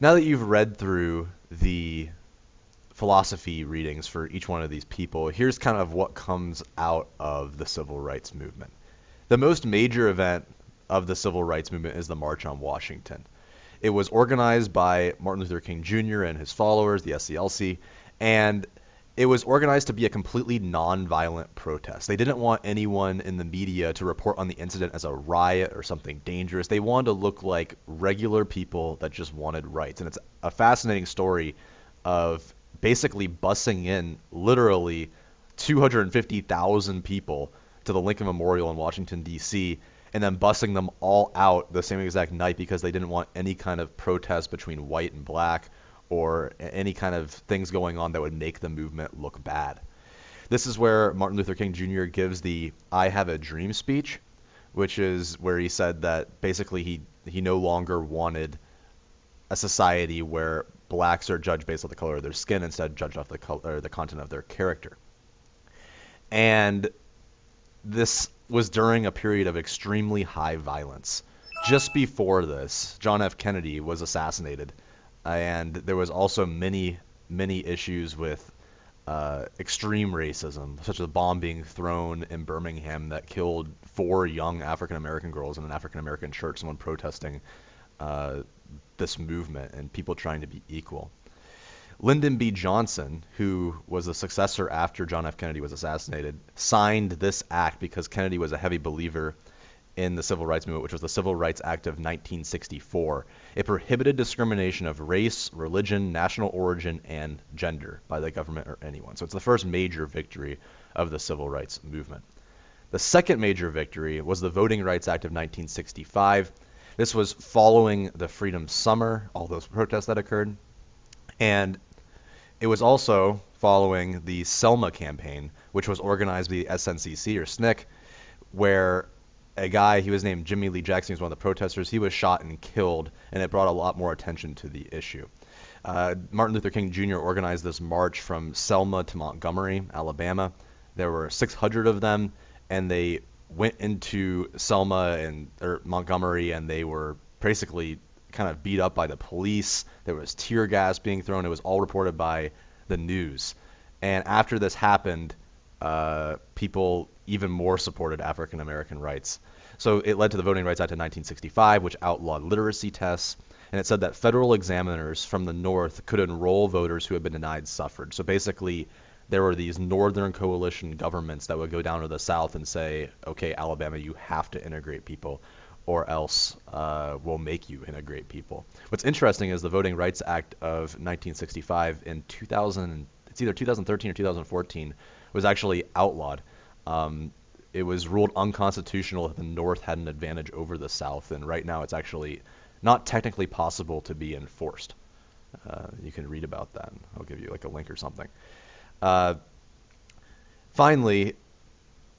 Now that you've read through the philosophy readings for each one of these people, here's kind of what comes out of the civil rights movement. The most major event of the civil rights movement is the March on Washington. It was organized by Martin Luther King Jr. and his followers, the SCLC, and it was organized to be a completely nonviolent protest. They didn't want anyone in the media to report on the incident as a riot or something dangerous. They wanted to look like regular people that just wanted rights. And it's a fascinating story of basically bussing in literally 250,000 people to the Lincoln Memorial in Washington, D.C., and then bussing them all out the same exact night because they didn't want any kind of protest between white and black or any kind of things going on that would make the movement look bad. This is where Martin Luther King Jr. gives the I Have a Dream speech, which is where he said that basically he no longer wanted a society where blacks are judged based on the color of their skin instead judged off the color or the content of their character. And this was during a period of extremely high violence. Just before this, John F. Kennedy was assassinated, and there was also many issues with extreme racism, such as a bomb being thrown in Birmingham that killed 4 young African American girls in an African American church, someone protesting this movement and people trying to be equal. Lyndon B. Johnson, who was the successor after John F. Kennedy was assassinated, signed this act because Kennedy was a heavy believer in the Civil Rights Movement, which was the Civil Rights Act of 1964. It prohibited discrimination of race, religion, national origin, and gender by the government or anyone. So it's the first major victory of the Civil Rights Movement. The second major victory was the Voting Rights Act of 1965. This was following the Freedom Summer, all those protests that occurred. And it was also following the Selma campaign, which was organized by the SNCC or SNCC, where a guy, he was named Jimmy Lee Jackson, he was one of the protesters, he was shot and killed, and it brought a lot more attention to the issue. Martin Luther King Jr. organized this march from Selma to Montgomery, Alabama. There were 600 of them, and they went into Selma or Montgomery, and they were basically kind of beat up by the police. There was tear gas being thrown. It was all reported by the news. And after this happened, people even more supported African American rights. So it led to the Voting Rights Act of 1965, which outlawed literacy tests, and it said that federal examiners from the North could enroll voters who had been denied suffrage. So basically, there were these Northern coalition governments that would go down to the South and say, okay, Alabama, you have to integrate people, or else we'll make you integrate people. What's interesting is the Voting Rights Act of 1965 in 2000, it's either 2013 or 2014, was actually outlawed. It was ruled unconstitutional that the North had an advantage over the South, and right now it's actually not technically possible to be enforced. You can read about that. I'll give you like a link or something. Finally,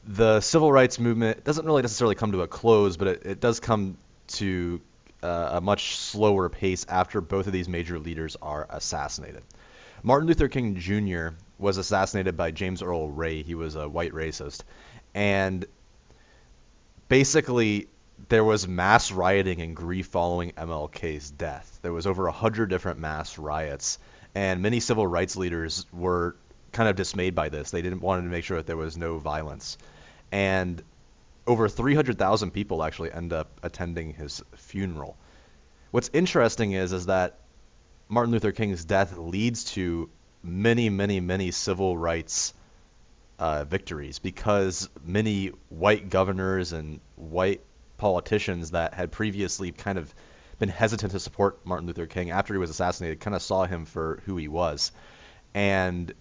the civil rights movement doesn't really necessarily come to a close, but it does come to a much slower pace after both of these major leaders are assassinated. Martin Luther King Jr. was assassinated by James Earl Ray. He was a white racist. And basically, there was mass rioting and grief following MLK's death. There was over 100 different mass riots, and many civil rights leaders were kind of dismayed by this. They didn't want to make sure that there was no violence. And over 300,000 people actually end up attending his funeral. What's interesting is that Martin Luther King's death leads to many civil rights victories, because many white governors and white politicians that had previously kind of been hesitant to support Martin Luther King after he was assassinated kind of saw him for who he was. And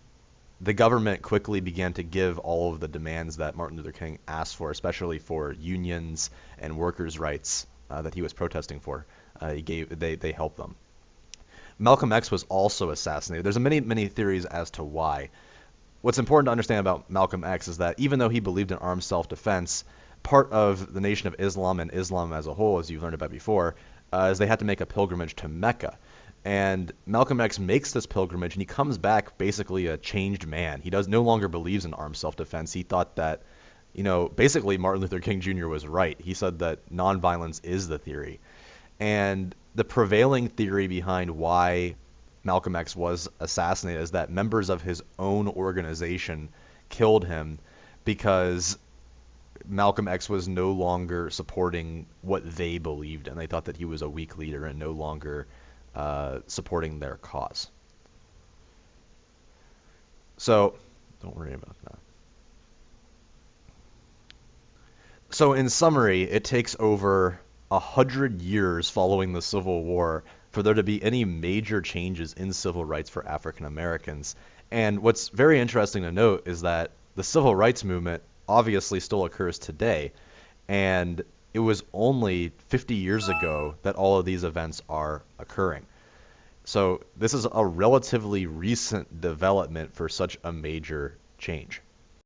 the government quickly began to give all of the demands that Martin Luther King asked for, especially for unions and workers' rights that he was protesting for. They helped them. Malcolm X was also assassinated. There's many theories as to why. What's important to understand about Malcolm X is that even though he believed in armed self-defense, part of the Nation of Islam and Islam as a whole, as you've learned about before, is they had to make a pilgrimage to Mecca. And Malcolm X makes this pilgrimage, and he comes back basically a changed man. He no longer believes in armed self-defense. He thought that, basically Martin Luther King Jr. was right. He said that nonviolence is the theory. And the prevailing theory behind why Malcolm X was assassinated is that members of his own organization killed him because Malcolm X was no longer supporting what they believed, and they thought that he was a weak leader and no longer supporting their cause. So, don't worry about that. So, in summary, it takes over 100 years following the Civil War for there to be any major changes in civil rights for African Americans. And what's very interesting to note is that the civil rights movement obviously still occurs today, and it was only 50 years ago that all of these events are occurring. So this is a relatively recent development for such a major change.